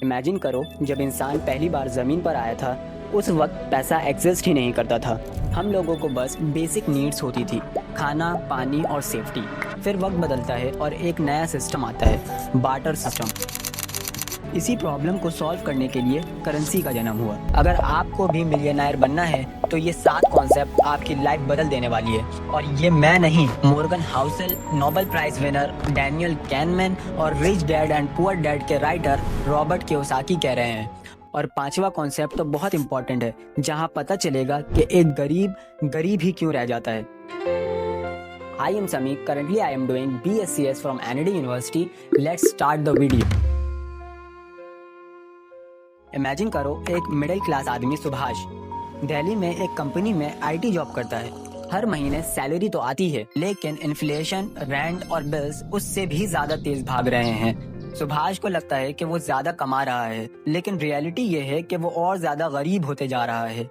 Imagine करो, जब इंसान पहली बार ज़मीन पर आया था, उस वक्त पैसा एग्जिस्ट ही नहीं करता था। हम लोगों को बस बेसिक नीड्स होती थी, खाना, पानी और सेफ्टी। फिर वक्त बदलता है और एक नया सिस्टम आता है, बार्टर सिस्टम। इसी प्रॉब्लम को सॉल्व करने के लिए करेंसी का जन्म हुआ। अगर आपको भी मिलियनेयर बनना है तो ये 7 कॉन्सेप्ट आपकी लाइफ बदल देने वाली है। और ये मैं नहीं, Morgan Housel, Nobel prize winner Daniel Kahneman और rich dad and poor dad के राइटर रॉबर्ट कियोसाकी कह रहे हैं। और 5वां कॉन्सेप्ट तो बहुत इंपॉर्टेंट है, जहाँ पता चलेगा कि एक गरीब गरीब ही क्यों रह जाता है। I am Sami. Currently I am doing BScs from NID University. Let's start the video. Imagine करो, एक मिडिल क्लास आदमी सुभाष दिल्ली में एक कंपनी में IT जॉब करता है। हर महीने सैलरी तो आती है, लेकिन इन्फ्लेशन, रेंट और बिल्स उससे भी ज्यादा तेज भाग रहे हैं। सुभाष को लगता है कि वो ज्यादा कमा रहा है, लेकिन रियलिटी ये है कि वो और ज्यादा गरीब होते जा रहा है।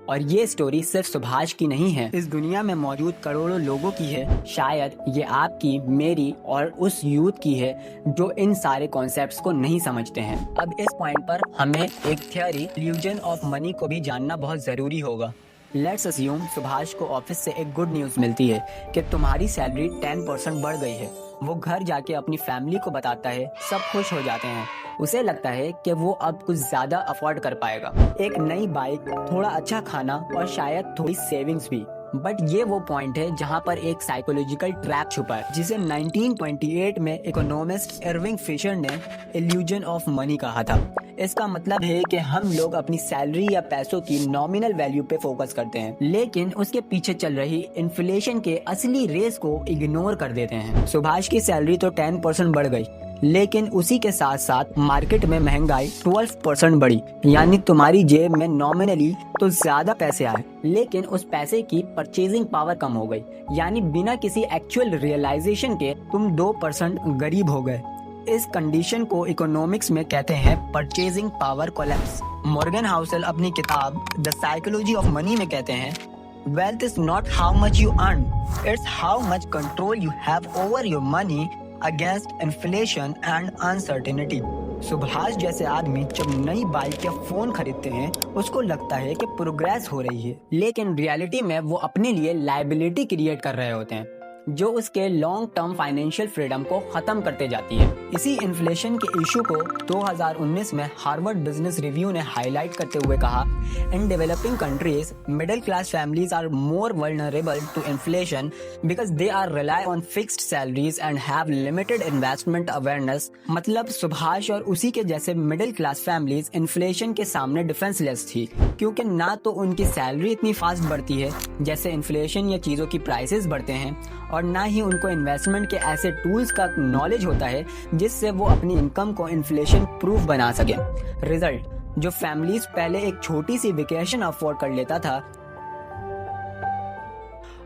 और ये स्टोरी सिर्फ सुभाष की नहीं है, इस दुनिया में मौजूद करोड़ों लोगों की है। शायद ये आपकी, मेरी और उस यूथ की है जो इन सारे कॉन्सेप्ट्स को नहीं समझते हैं। अब इस पॉइंट पर हमें एक थियरी, इल्यूजन ऑफ मनी को भी जानना बहुत जरूरी होगा। लेट्स अस्यूम सुभाष को ऑफिस से एक गुड न्यूज मिलती है कि तुम्हारी सैलरी 10% बढ़ गई है। वो घर जाके अपनी फैमिली को बताता है, सब खुश हो जाते हैं। उसे लगता है कि वो अब कुछ ज्यादा अफोर्ड कर पाएगा, एक नई बाइक, थोड़ा अच्छा खाना और शायद थोड़ी सेविंग्स भी। बट ये वो पॉइंट है जहाँ पर एक साइकोलॉजिकल ट्रैप छुपा है, जिसे 1928 में इकोनॉमिस्ट इरविंग फिशर ने इल्यूजन ऑफ मनी कहा था। इसका मतलब है कि हम लोग अपनी सैलरी या पैसों की नॉमिनल वैल्यू पे फोकस करते हैं, लेकिन उसके पीछे चल रही इन्फ्लेशन के असली रेस को इग्नोर कर देते हैं। सुभाष की सैलरी तो 10% बढ़ गई, लेकिन उसी के साथ साथ मार्केट में महंगाई 12% बढ़ी। यानी तुम्हारी जेब में नॉमिनली तो ज्यादा पैसे आए, लेकिन उस पैसे की परचेजिंग पावर कम हो गई। यानी बिना किसी एक्चुअल रियलाइजेशन के तुम 2% गरीब हो गए। इस कंडीशन को इकोनॉमिक्स में कहते हैं purchasing power collapse. Morgan Housel अपनी किताब द साइकोलॉजी ऑफ मनी में कहते हैं, wealth is not how much you earn, it's how much control you have over your money against inflation and uncertainty. Subhash जैसे आदमी जब नई बाइक या फोन खरीदते हैं, उसको लगता है कि प्रोग्रेस हो रही है, लेकिन रियलिटी में वो अपने लिए लायबिलिटी क्रिएट कर रहे होते हैं, जो उसके लॉन्ग टर्म फाइनेंशियल फ्रीडम को खत्म करते जाती है। इसी इन्फ्लेशन के इशू को 2019 में हार्वर्ड बिजनेस रिव्यू ने हाईलाइट करते हुए कहा, in developing countries middle class families are more vulnerable to inflation because they are rely on fixed salaries and have limited investment awareness. मतलब सुभाष और उसी के जैसे मिडिल क्लास फैमिलीज इन्फ्लेशन के सामने डिफेंसलेस थी, क्योंकि ना तो उनकी सैलरी इतनी फास्ट बढ़ती है जैसे इन्फ्लेशन या चीजों की प्राइसेस बढ़ते हैं, और ना ही उनको इन्वेस्टमेंट के ऐसे टूल्स का नॉलेज होता है जिससे वो अपनी इनकम को इन्फ्लेशन प्रूफ बना सके। रिजल्ट, जो फैमिलीज पहले एक छोटी सी वेकेशन अफोर्ड कर लेता था,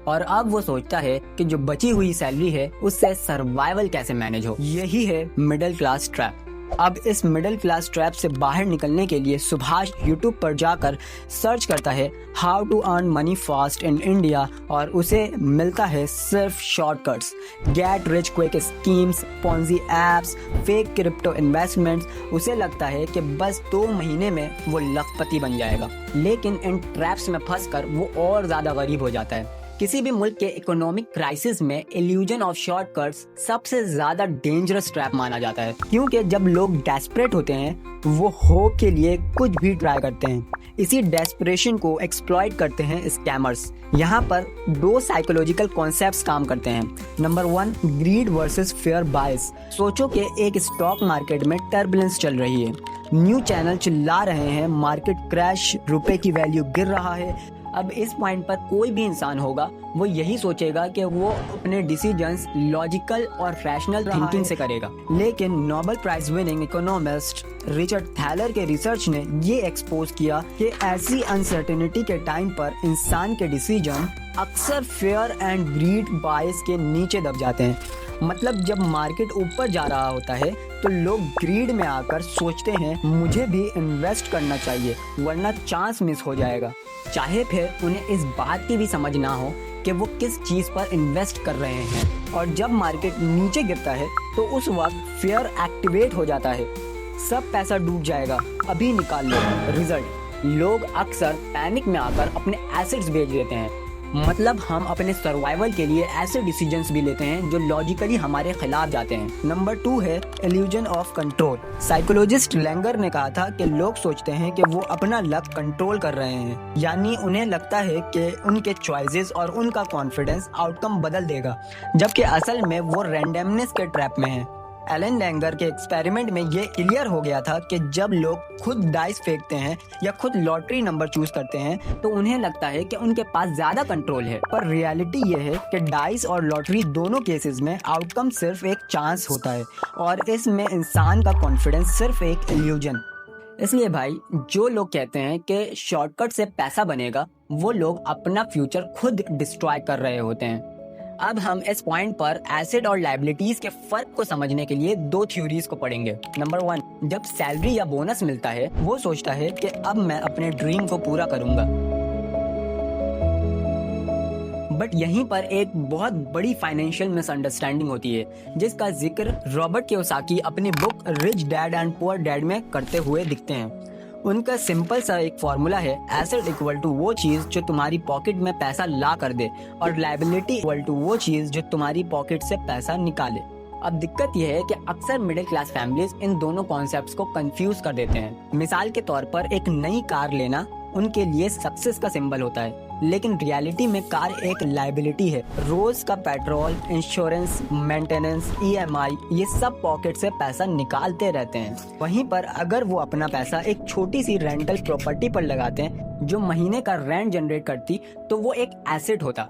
और अब वो सोचता है कि जो बची हुई सैलरी है उससे सर्वाइवल कैसे मैनेज हो। यही है मिडिल क्लास ट्रैप। अब इस मिडिल क्लास ट्रैप से बाहर निकलने के लिए सुभाष यूट्यूब पर जाकर सर्च करता है how to earn money fast in India, और उसे मिलता है सिर्फ shortcuts, get rich quick schemes, Ponzi apps, fake crypto investments. उसे लगता है कि बस 2 महीने में वो लखपति बन जाएगा, लेकिन इन ट्रैप्स में फंसकर वो और ज्यादा गरीब हो जाता है। किसी भी मुल्क के इकोनॉमिक क्राइसिस में इल्यूजन ऑफ शॉर्टकट्स सबसे ज्यादा डेंजरस ट्रैप माना जाता है, क्योंकि जब लोग डेस्परेट होते हैं वो होप के लिए कुछ भी ट्राई करते हैं। इसी डेस्परेशन को एक्सप्लॉइट करते हैं स्कैमर्स। यहाँ पर 2 साइकोलॉजिकल कॉन्सेप्ट्स काम करते हैं। नंबर 1, ग्रीड वर्सेस फेयर बायस। सोचो कि एक स्टॉक मार्केट में टर्बुलेंस चल रही है, न्यू चैनल चिल्ला रहे हैं मार्केट क्रैश, रुपए की वैल्यू गिर रहा है। अब इस पॉइंट पर कोई भी इंसान होगा वो यही सोचेगा कि वो अपने डिसीजंस लॉजिकल और रैशनल थिंकिंग से करेगा, लेकिन Nobel prize winning economist Richard Thaler के रिसर्च ने ये एक्सपोज किया कि ऐसी अनसर्टेनिटी के टाइम पर इंसान के डिसीजन अक्सर फेयर एंड ग्रीड बायस के नीचे दब जाते हैं। मतलब जब मार्केट ऊपर जा रहा होता है तो लोग ग्रीड में आकर सोचते हैं मुझे भी इन्वेस्ट करना चाहिए वरना चांस मिस हो जाएगा, चाहे फिर उन्हें इस बात की भी समझ ना हो कि कि वो किस चीज पर इन्वेस्ट कर रहे हैं। और जब मार्केट नीचे गिरता है तो उस वक्त फियर एक्टिवेट हो जाता है, सब पैसा डूब जाएगा, अभी निकाल लो। रिजल्ट, लोग अक्सर पैनिक में आकर अपने एसेट्स बेच देते हैं। मतलब हम अपने सर्वाइवल के लिए ऐसे डिसीजंस भी लेते हैं जो लॉजिकली हमारे खिलाफ जाते हैं। नंबर 2 है इल्यूजन ऑफ कंट्रोल। साइकोलॉजिस्ट लेंगर ने कहा था कि लोग सोचते हैं कि वो अपना लक कंट्रोल कर रहे हैं, यानी उन्हें लगता है कि उनके चॉइसेस और उनका कॉन्फिडेंस आउटकम बदल देगा, जबकि असल में वो रैंडमनेस के ट्रैप में है। एलन लेंगर के एक्सपेरिमेंट में ये क्लियर हो गया था कि जब लोग खुद डाइस फेंकते हैं या खुद लॉटरी नंबर चूज करते हैं तो उन्हें लगता है कि उनके पास ज्यादा कंट्रोल है, पर रियलिटी ये है कि डाइस और लॉटरी दोनों केसेस में आउटकम सिर्फ एक चांस होता है और इसमें इंसान का कॉन्फिडेंस सिर्फ एक इल्यूजन। इसलिए भाई, जो लोग कहते हैं कि शॉर्टकट से पैसा बनेगा, वो लोग अपना फ्यूचर खुद डिस्ट्रॉय कर रहे होते हैं। अब हम इस पॉइंट पर एसेट और लायबिलिटीज के फर्क को समझने के लिए 2 थ्योरीज को पढ़ेंगे। नंबर 1, जब सैलरी या बोनस मिलता है वो सोचता है कि अब मैं अपने ड्रीम को पूरा करूंगा। बट यहीं पर एक बहुत बड़ी फाइनेंशियल मिसअंडरस्टैंडिंग होती है, जिसका जिक्र रॉबर्ट कियोसाकी अपनी book rich dad and poor dad में करते हुए दिखते हैं। उनका सिंपल सा एक फॉर्मूला है, एसेट इक्वल टू वो चीज जो तुम्हारी पॉकेट में पैसा ला कर दे और लायबिलिटी इक्वल टू वो चीज जो तुम्हारी पॉकेट से पैसा निकाले। अब दिक्कत यह है कि अक्सर मिडिल क्लास फैमिलीज इन दोनों कॉन्सेप्ट्स को कंफ्यूज कर देते हैं। मिसाल के तौर पर एक नई कार लेना उनके लिए सक्सेस का सिंबल होता है, लेकिन रियलिटी में कार एक लायबिलिटी है। रोज का पेट्रोल, इंश्योरेंस, मेंटेनेंस, EMI, ये सब पॉकेट से पैसा निकालते रहते हैं। वहीं पर अगर वो अपना पैसा एक छोटी सी रेंटल प्रॉपर्टी पर लगाते हैं जो महीने का रेंट जनरेट करती, तो वो एक एसेट होता,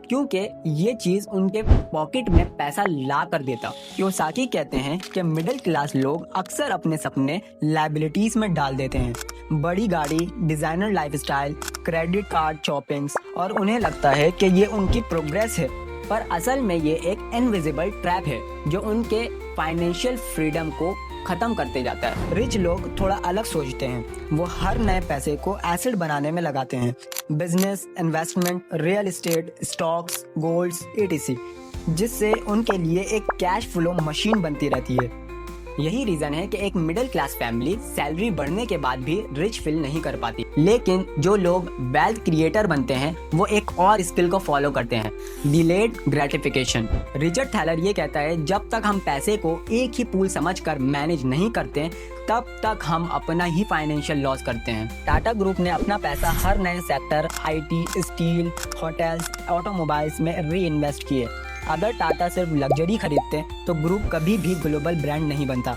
क्योंकि ये चीज उनके पॉकेट में पैसा ला कर देता। कियोसाकी कहते हैं कि मिडिल क्लास लोग अक्सर अपने सपने लायबिलिटीज में डाल देते हैं, बड़ी गाड़ी, designer lifestyle, credit card shoppings, और उन्हें लगता है कि ये उनकी प्रोग्रेस है, पर असल में ये एक इनविजिबल ट्रैप है जो उनके फाइनेंशियल फ्रीडम को खत्म करते जाता है। रिच लोग थोड़ा अलग सोचते हैं, वो हर नए पैसे को एसेट बनाने में लगाते हैं, business, investment, real estate, stocks, golds, etc, जिससे उनके लिए एक कैश फ्लो मशीन बनती रहती है। यही रीजन है कि एक मिडिल क्लास फैमिली सैलरी बढ़ने के बाद भी रिच फील नहीं कर पाती। लेकिन जो लोग वेल्थ क्रिएटर बनते हैं वो एक और स्किल को फॉलो करते हैं, डिलेड ग्रेटिफिकेशन। रिचर्ड थैलर ये कहता है, जब तक हम पैसे को एक ही पूल समझकर मैनेज नहीं करते तब तक हम अपना ही फाइनेंशियल लॉस करते हैं। टाटा ग्रुप ने अपना पैसा हर नए sector, IT, steel, hotels, automobiles में री इन्वेस्ट किए। अगर टाटा सिर्फ लग्जरी खरीदते तो ग्रुप कभी भी ग्लोबल ब्रांड नहीं बनता।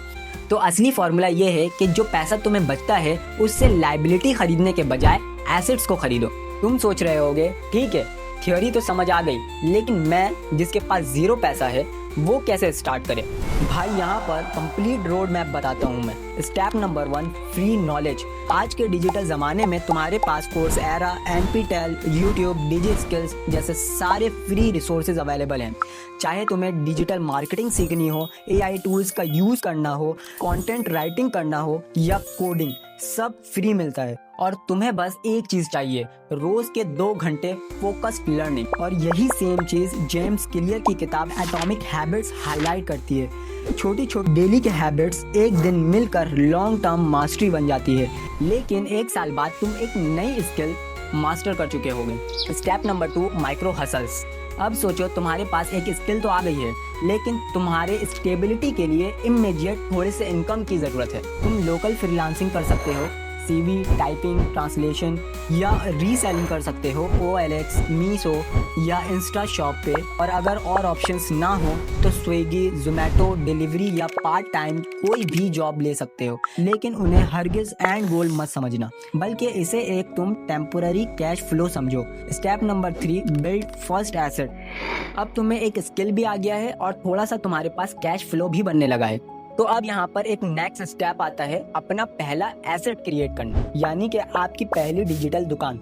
तो असली फॉर्मूला ये है कि जो पैसा तुम्हें बचता है उससे लायबिलिटी खरीदने के बजाय एसेट्स को खरीदो। तुम सोच रहे होगे, ठीक है थ्योरी तो समझ आ गई, लेकिन मैं जिसके पास 0 पैसा है वो कैसे स्टार्ट करे? भाई यहाँ पर कंप्लीट रोड मैप बताता हूँ मैं। Step number 1, free knowledge. आज के डिजिटल जमाने में तुम्हारे पास कोर्सेरा, NPTEL, YouTube, DigiSkills जैसे सारे फ्री रिसोर्सेज अवेलेबल हैं। चाहे तुम्हें डिजिटल मार्केटिंग सीखनी हो, AI टूल्स का यूज करना हो, कंटेंट राइटिंग करना हो या कोडिंग, सब फ्री मिलता है। और तुम्हें बस एक चीज चाहिए, रोज के 2 घंटे फोकस्ड लर्निंग। और यही सेम चीज जेम्स क्लियर की किताब एटॉमिक हैबिट्स हाईलाइट करती है। छोटी छोटी डेली के हैबिट्स एक दिन मिलकर लॉन्ग टर्म मास्टरी बन जाती है, लेकिन 1 साल बाद तुम एक नई स्किल मास्टर कर चुके होगे। Step number 2, micro hustles. अब सोचो तुम्हारे पास एक स्किल तो आ गई है, लेकिन तुम्हारे स्टेबिलिटी के लिए इमीडिएट थोड़े से इनकम की जरूरत है। तुम लोकल फ्रीलांसिंग कर सकते हो, CV, टाइपिंग, ट्रांसलेशन, या रीसेलिंग कर सकते हो OLX, मीशो या इंस्टा शॉप पे। और अगर और ऑप्शंस ना हो तो स्विगी, जोमेटो, डिलीवरी या पार्ट टाइम कोई भी जॉब ले सकते हो, लेकिन उन्हें हरगिज एंड गोल मत समझना, बल्कि इसे एक तुम टेम्पोररी कैश फ्लो समझो। Step number 3, build first asset. अब तुम्हें एक स्किल भी आ गया है और थोड़ा सा तुम्हारे पास कैश फ्लो भी बनने लगा है, तो अब यहाँ पर एक नेक्स्ट स्टेप आता है अपना पहला एसेट क्रिएट करना, यानी कि आपकी पहली डिजिटल दुकान।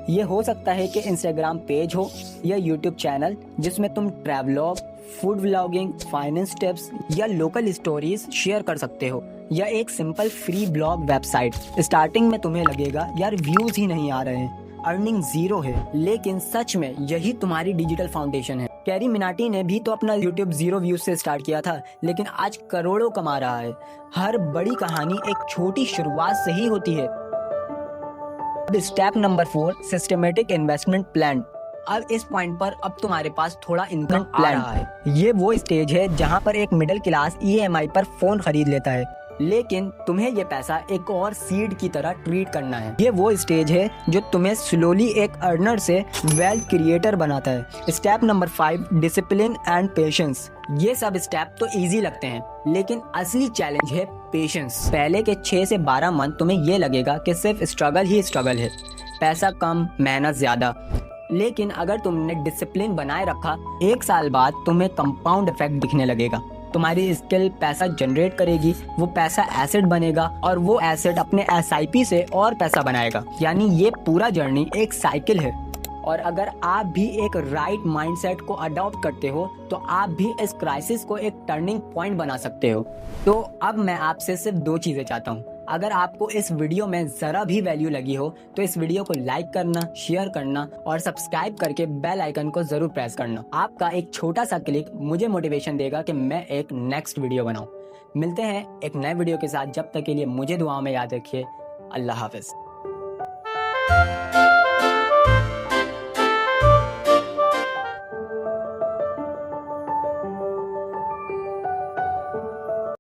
ये हो सकता है कि इंस्टाग्राम पेज हो या यूट्यूब चैनल जिसमें तुम travelogue, food vlogging, finance tips या लोकल स्टोरीज शेयर कर सकते हो, या एक simple free blog website. Starting में तुम्हें लगेगा यार व्यूज ही नहीं आ रहे हैं, अर्निंग जीरो है, लेकिन सच में यही तुम्हारी डिजिटल फाउंडेशन है। कैरी मिनाटी ने भी तो अपना यूट्यूब 0 व्यूज से स्टार्ट किया था, लेकिन आज करोड़ों कमा रहा है। हर बड़ी कहानी एक छोटी शुरुआत से ही होती है। Step number 4, systematic investment plan. अब इस पॉइंट पर अब तुम्हारे पास थोड़ा इनकम आ रहा है। ये वो स्टेज है जहाँ पर एक मिडिल क्लास EMI पर फोन खरीद लेता है, लेकिन तुम्हें ये पैसा एक और सीड की तरह ट्रीट करना है। ये वो स्टेज है जो तुम्हें स्लोली एक अर्नर से वेल्थ क्रिएटर बनाता है। Step number 5, discipline and patience. ये सब स्टेप तो इजी लगते हैं, लेकिन असली चैलेंज है पेशेंस। पहले के 6 से 12 मंथ तुम्हें ये लगेगा कि सिर्फ स्ट्रगल ही स्ट्रगल है, पैसा कम मेहनत ज्यादा। लेकिन अगर तुमने डिसिप्लिन बनाए रखा, 1 साल बाद तुम्हें कंपाउंड इफेक्ट दिखने लगेगा। तुम्हारी स्किल पैसा जनरेट करेगी, वो पैसा एसेट बनेगा और वो एसेट अपने SIP से और पैसा बनाएगा। यानी ये पूरा जर्नी एक साइकिल है। और अगर आप भी एक राइट माइंडसेट को अडॉप्ट करते हो तो आप भी इस क्राइसिस को एक टर्निंग पॉइंट बना सकते हो। तो अब मैं आपसे सिर्फ 2 चीजें चाहता हूँ। अगर आपको इस वीडियो में जरा भी वैल्यू लगी हो तो इस वीडियो को लाइक करना, शेयर करना और सब्सक्राइब करके बेल आइकन को जरूर प्रेस करना। आपका एक छोटा सा क्लिक मुझे मोटिवेशन देगा कि मैं एक नेक्स्ट वीडियो बनाऊं। मिलते हैं एक नए वीडियो के साथ, जब तक के लिए मुझे दुआओं में याद रखिए। अल्लाह हाफिज।